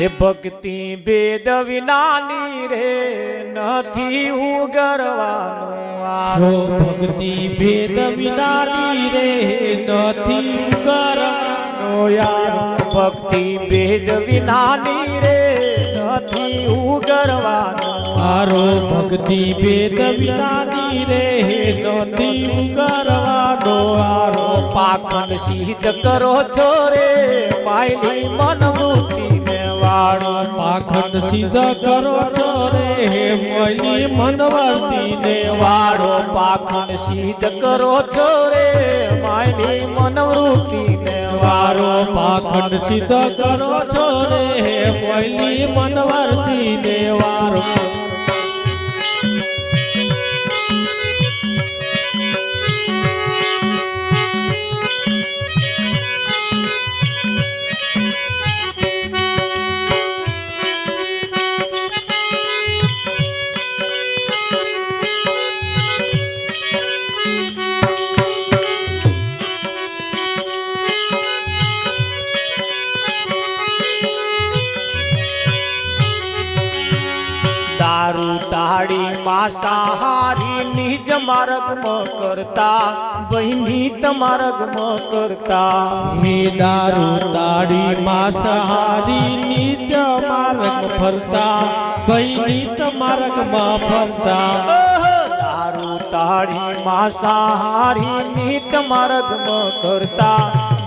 हे भक्ति वेद विनानी रे नथी उगरवानो हो भक्ति वेद विनानी रे नथी उगरवानो यार भक्ति वेद विनानी रे नथी उगरवानो आरो भक्ति वेद विनानी रे नथी उगरवानो आरो पाखंड सिद्ध करो छोरे मायली मनवृत्ति ने वाड़ो पाखंड सिद्ध करो छोरे मायली मनवृत्ति ने वाड़ो पाखंड सिद्ध करो छोरे मायली मनवृत्ति ने वारो पाखंड सिद्ध करो छोरे मायली मनवृत्ति ने वारो दारू ताड़ी मांसाहारी निज मार्ग में करता बहनी तमार्ग में करता हे दारू ताड़ी मांसाहारी निज मार्ग फरता बहनी मार्ग में फरता दारू ताड़ी मांसाहारी नित मार्ग में करता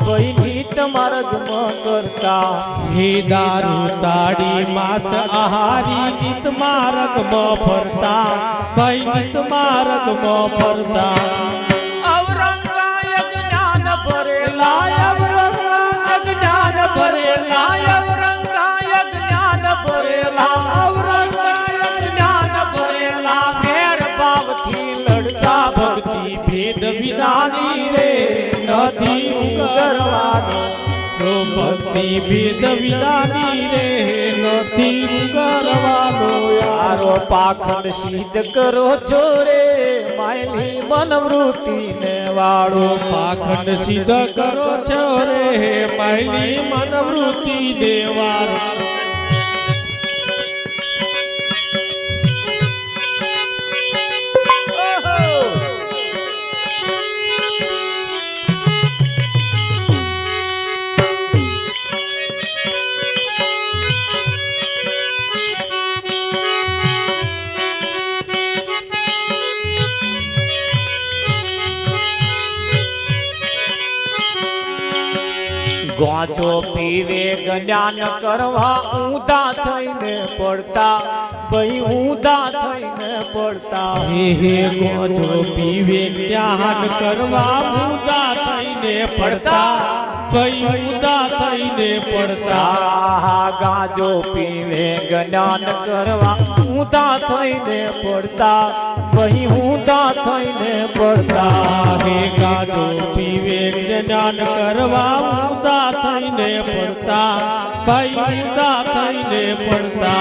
बहनी तमार्ग में करता हे दारू ताड़ी मांस आहारी नित मार्ग में फरता बहनी मार्ग में फरता अवरंगा अज्ञान भरेला अवरंगा अज्ञान भरेला अवरंगा अज्ञान भरेला अवरंगा अज्ञान भरेला फेर बावथी लड़ता भक्ति भेद विधानी रे नथी उगरवानो तो भक्ति भेद विधानी रे नथी उगरवानो यारो पाखंड सिद्ध करो छोरे मायली मनवृत्ति ने वाड़ो पाखंड सिद्ध करो छोरे मायली मनवृत्ति ने वाड़ो गांजो पीवे ज्ञान करवा ऊंधा थईने पड़ता भाई ऊंधा थईने पड़ता हे गांजो पीवे ज्ञान करवा ऊंधा थईने पड़ता भाई ऊंधा थईने पड़ता गांजो पीवे ज्ञान करवा ऊंधा थईने पड़ता भाई ऊंधा थईने पड़ता हे गांजो पीवे ज्ञान करवा ऊंधा थईने पड़ता भाई ऊंधा थईने पड़ता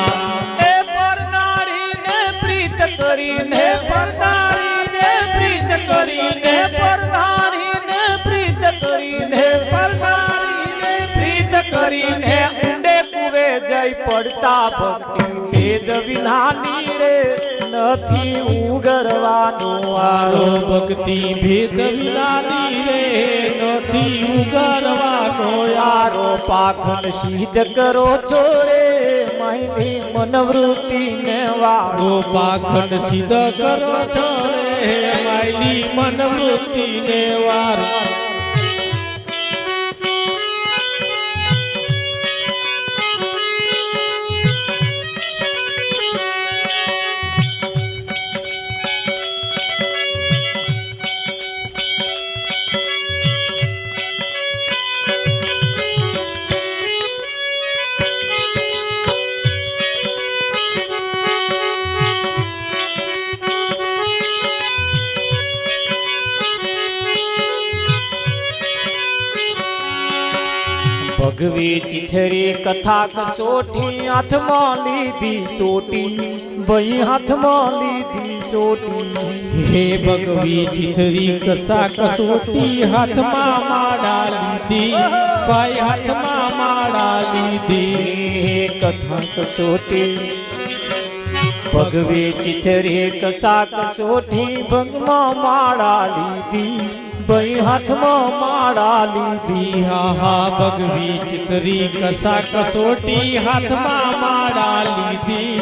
ए परनारी ने प्रीत करीने परनारी ने प्रीत करीने परनारी ने प्रीत करीने परनारी ने प्रीत करीने ऊंडे कुवे जय पड़ता भक्ति वेद विधानी रे नथी उगरवानो आरो भक्ति भेद विधानी रे नथी उगरवानो यारो पाखंड सिद्ध करो छोरे मायली मनवृत्ति ने वाड़ो पाखंड सिद्ध करो छोरे मायली मनवृत्ति ने वाड़ो भगवी चिथरी कथा कसोटी हाथ में लीधी सोटी बही हाथ में लीधी सोटी हे भगवी चिथरी कथा कसोटी हाथ में माड़ा लीधी ભાઈ હાથમાં માળા લીધી કથા કસોટી ભગવી ચિથરી કથા કસોટી ભગમાં માળા લીધી ભાઈ હાથમાં માળા લીધી હા હા ભગવી ચિતરી કસા કસોટી હાથમાં માળા લીધી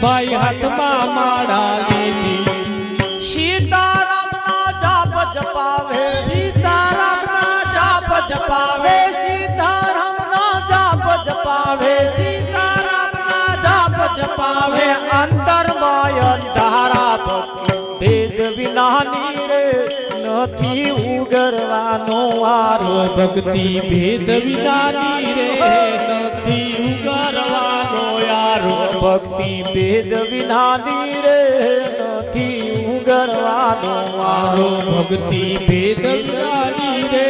ભાઈ હાથમાં માળા લીધી સીતારામના જાપ જપાવે સીતારામના જાપ જપાવે સીતારામના જાપ જપાવે સીતારામના જાપ જપાવે અંતરમાં અંધારા ભક્તિ ભેદ વિનાની રે નથી ઉગરવાનો આરો ભક્તિ ભેદ વિનાની રે નથી ઉગારવાનો યારો ભક્તિ ભેદ વિનાની રે નથી ઉગરવાનો મારો આરો ભક્તિ ભેદ વિનાની રે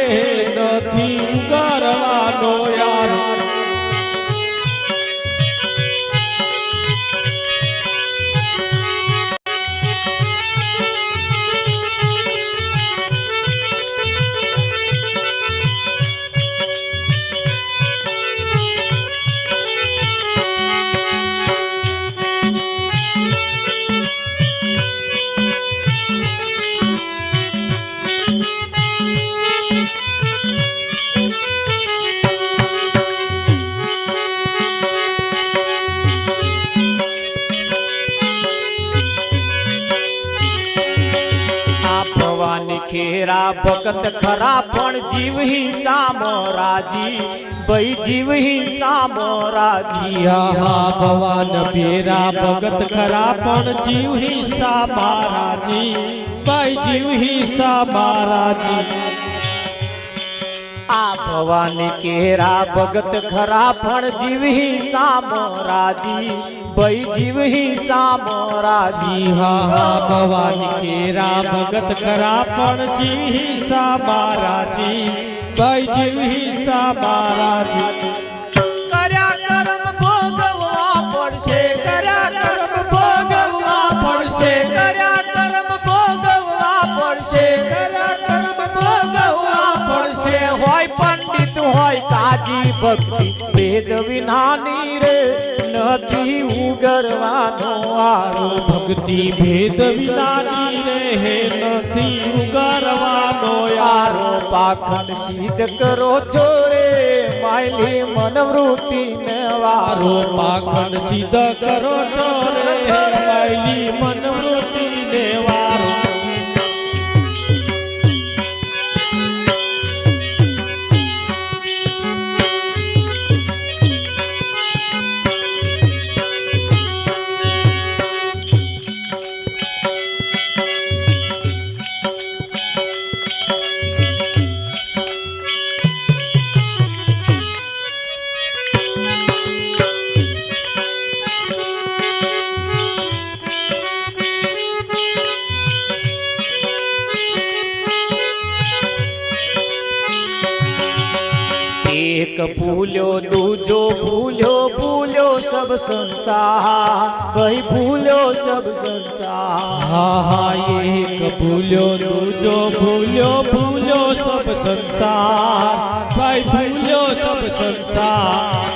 નથી ઉગારવાનો યારો ભવાની ખેરા ભગત ખરા પણ જીવ સામ રાજી ભાઈ જીવ સામ રાજી હા હા ભવાન ભેરા ભગત ખરા પણ જીવ હિસ્સા મહારાજી ભાઈ જીવ હિસ્સા મહારાજી આ ભવાની કેરા ભગત ખરા પણ જીવ સામ રાજી ભાઈ જીવ સામ રાજી હા હા ભવાન કેરા ભગત ખરા પણ જીવ હિસ્સા મહારાજી ભાઈ જીવ હિસ્સા મહારાજી કર્યા કર્મ ભોગવવા પડશે કર્યા કર્મ ભોગવવા પડશે કર્યા કર્મ ભોગવવા પડશે કર્યા કર્મ ભોગવવા પડશે હોય પંડિત હોય કાજી ભક્તિ ભેદ વિનાની રે નથી ઉગરવાનો આરો ભક્તિ ભેદ વિનાની રે નથી ઉગારવાનો યારો આરો પાખંડ સિદ્ધ કરો છો રે માયલી મનવૃત્તિ ને વારો મારો પાખંડ સિદ્ધ કરો છો રે માયલી મનવૃત્તિ ને વારો એક ભૂલ્યો દૂજો ભૂલ્યો ભૂલ્યો સબ સંસાર ભાઈ ભૂલ્યો સબ સંસાર હા હા એક ભૂલ્યો દૂજો ભૂલ્યો ભૂલ્યો સબ સંસાર ભાઈ ભૂલ્યો સબ સંસાર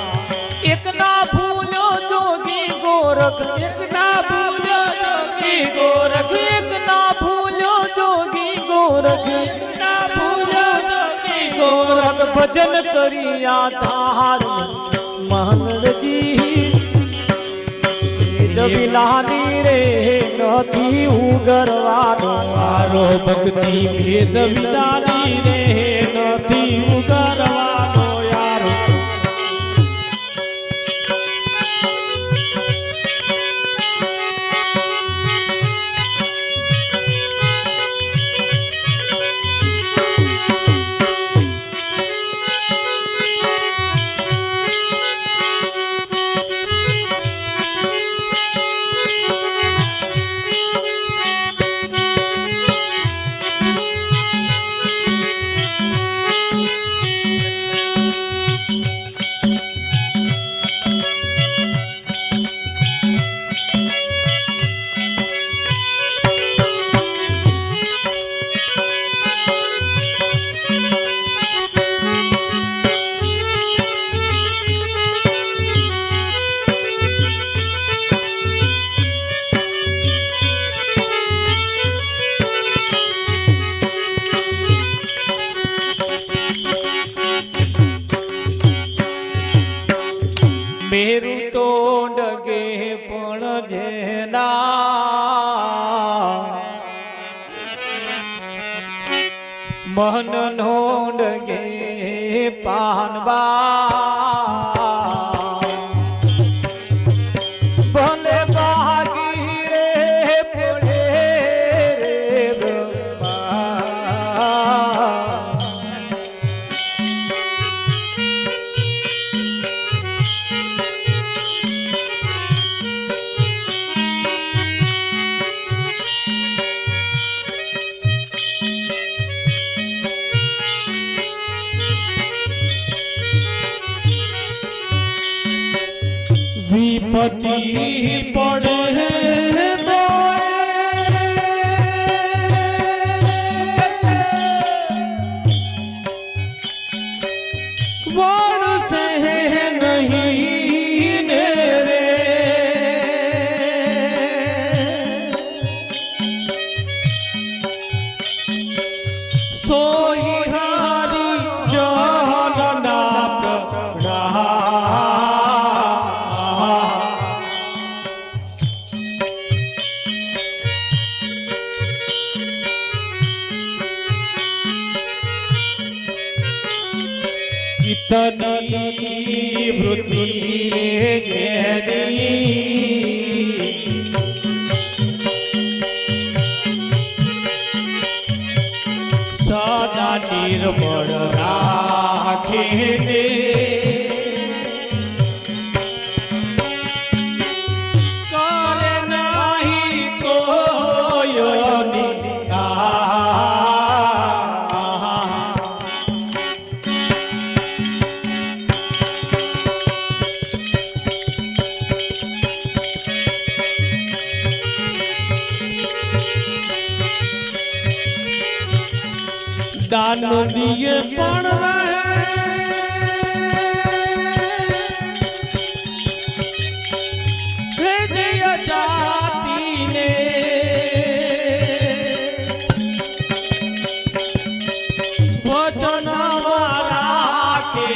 એક ના ભૂલ્યો જોગી ગોરખ એક ના ભૂલ્યો જોગી ગોરખ એક ના ભૂલ્યો જોગી ગોરખ એક ના ભૂલ્યો જોગી ગોરખ ભજન કર્યા તાર મહનજી વિનાની રે નથી ઉગરવાનો મારો ભક્તિ ભેદ વિનાની રે નથી ઉગારવાનો યારો મેરું તો ડગે પણ જેના મન નો ડગે પાનબા ભલે ભાગી રે પડે રે બ્રહ્મા વિપતિ પડે તો વરસે નહીં ને રે સોઈ હારી જહના પ્રભા કિતની વૃત્તિ જેની સદા નિર્મળ રાખે દે કરે નહીં કોઈ નિંદા દાન દિયે પણ રહે જય જાતિને વચન મારા કે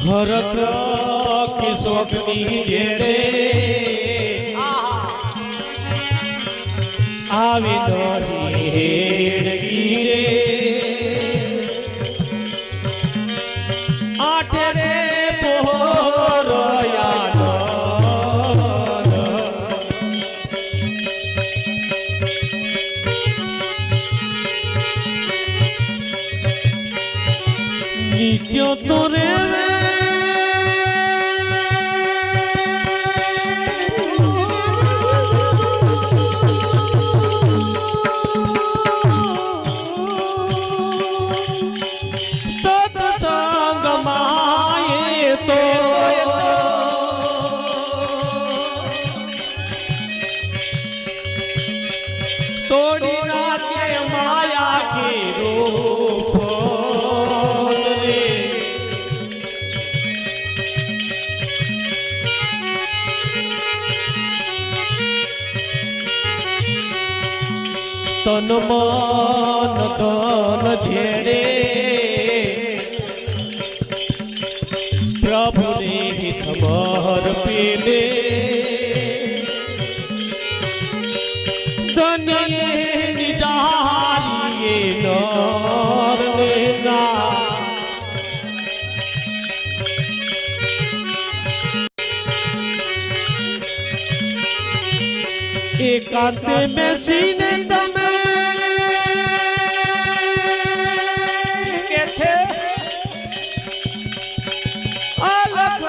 હરક કિશોકની જેડે આવી દોરી હેડકી રે આઠે રે પોર યાદ નિત્ય તો રે તોડી નાખે માયા કી રૂપ રે તન મન તન જેડે પ્રભુ ને હિત સમર્પીને નિજારીએ નર લેના એકાંતે બેસીને તમે કે છે અલગ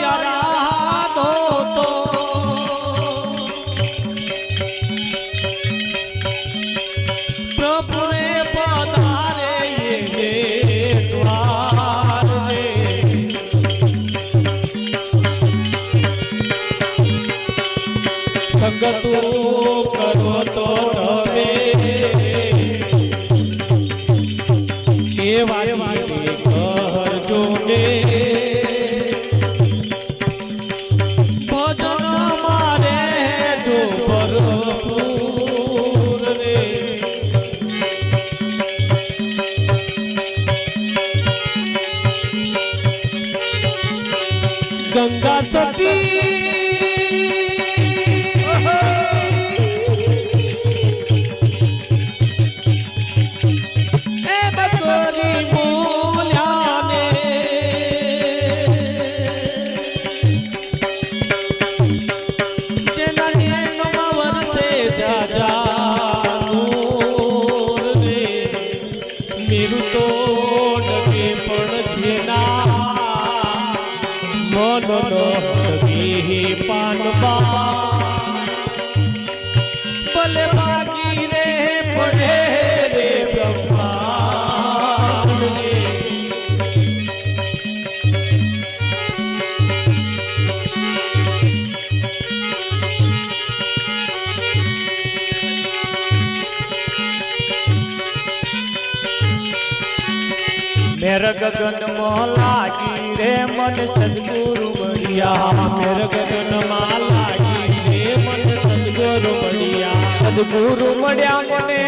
યાદો તો પ્રભુએ પધારે એ દ્વાર રે સંગતો કરો તો તમે એ વાય કરજો ને ગંગા સતી એ બકોરી મૂલ્યાને જેના નેણમાં વરસે જાજાનું રે મેરું તો ડગે પણ જેના મન ડગે પાનબા ભલે ભાગી રે પડે રે બ્રહ્માંડ રે મેર ગગન માં લાગી રે મન સદગુરુ મળ્યા મેર ગગન માં લાગી રે મન સદગુરુ મળ્યા સદગુરુ મળ્યા મને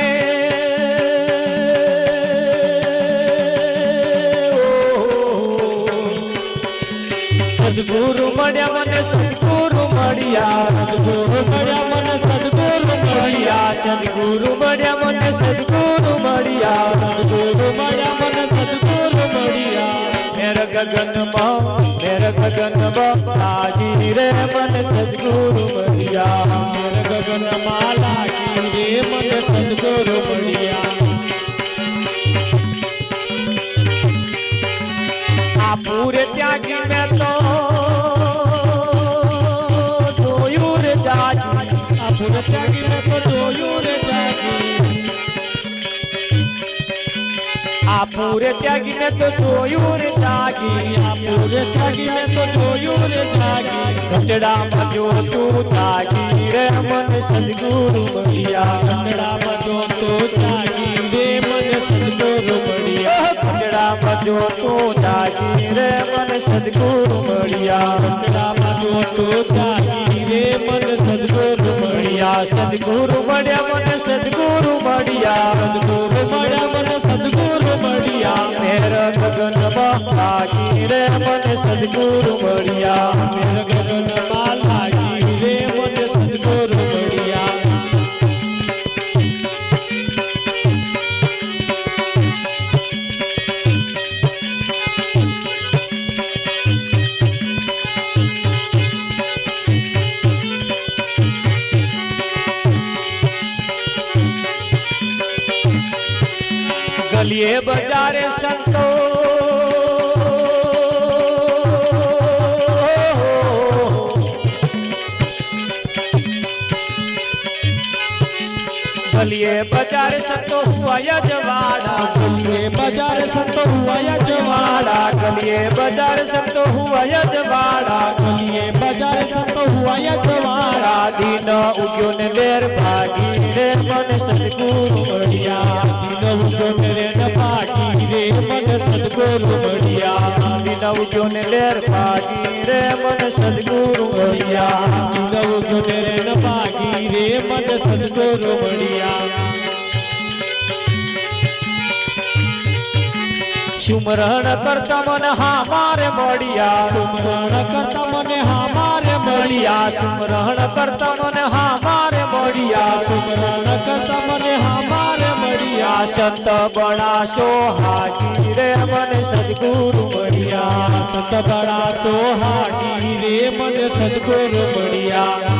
સદગુરુ મળ્યા મને સદગુરુ મળ્યા સદગુરુ મળ્યા મને સદગુરુ મળ્યા સદગુરુ મળ્યા મને સદગુરુ મળ્યા સદગુરુ મળ્યા મને સદગુરુ મળ્યા મેર ગગન લાગી રે મન સદગુરુ મળ્યા મેર ગગન માં લાગી રે મને સદગુરુ મળ્યા આ પૂરે ત્યાગી મેં તો જોયું રે જાજી આ પૂરે ત્યાગી મેં તો જોયું રે જાજી આ પૂરે ત્યાગી મેં તો જોયું રે જાગી આ પૂરે ત્યાગી મેં તો જોયું રે જાગી ગઢડામાં જો તું જાગી રે મન સદગુરુ મળ્યા ગઢડામાં જો તો જાગી રે મને સદગુરુ મળ્યા ગઢડામાં જો તું જાગી રે મન સદગુરુ મળ્યા ગઢડામાં જો તો જાગી રે મને સદગુરુ મળ્યા સદગુરુ મળ્યા મને સદગુરુ મળ્યા સદગુરુ મળ્યા મને સદગુરુ મળ્યા મેર ગગન લાગી રે મને સદગુરુ મળ્યા મેર ગગન માં લાગી રે મને સદગુરુ મળ્યા ગલીએ બજારે સંતો ગલીએ બજારે સંતો હુઆ યજવાડા ગલીએ બજાર સંતો હુઆ યજવાડા ગલીએ બજારે સંતો હુઆ યજવાડા ગલીએ બજાર સંતો હુઆ યજવાડા દિન ઉગ્યો ને વેર ભાગી રે મને સદગુરુ મળ્યા દિન ઉગ્યો ને વેર ભાગી રે મને સદગુરુ મળ્યા દિન ઉગ્યો ને વેર ભાગી રે મને સદગુરુ મળ્યા દિન ઉગ્યો ને વેર ભાગી રે મને સદગુરુ મળ્યા સુમરણ કરતા મને હા મારે મળ્યા સુમરણ કરતા મને હા મારે મળ્યા સુમરણ કરતા મને હા મારે મળ્યા સુમરણ કરતા મને હા મારે મળ્યા સંત બળા સોહાગી રે મને સદગુરુ મળ્યા સંત બળા સોહાગી રે મને સદગુરુ મળ્યા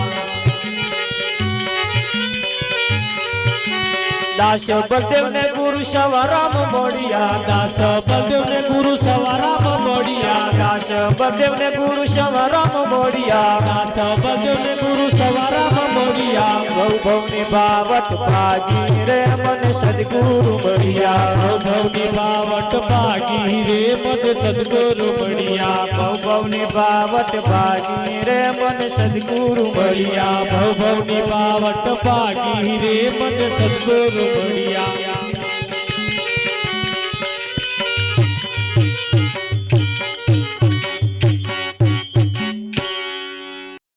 દાસ બળદેવ ને ગુરુ સવારામ મળ્યા દાસ બળદેવ ને ગુરુ સવારામ મળ્યા દાસ બળદેવ ને ગુરુ સવારામ મળ્યા દાસ બળદેવ ને ગુરુ સવારામ મળ્યા ભવની બાવટ ભાગી રે મને સદગુરુ મળ્યા ભવની બાવટ ભાગી રે મને સદગુરુ મળ્યા ભવની બાવટ ભાગી રે મને સદગુરુ મળ્યા ભવની બાવટ ભાગી રે મને સદગુરુ મળ્યા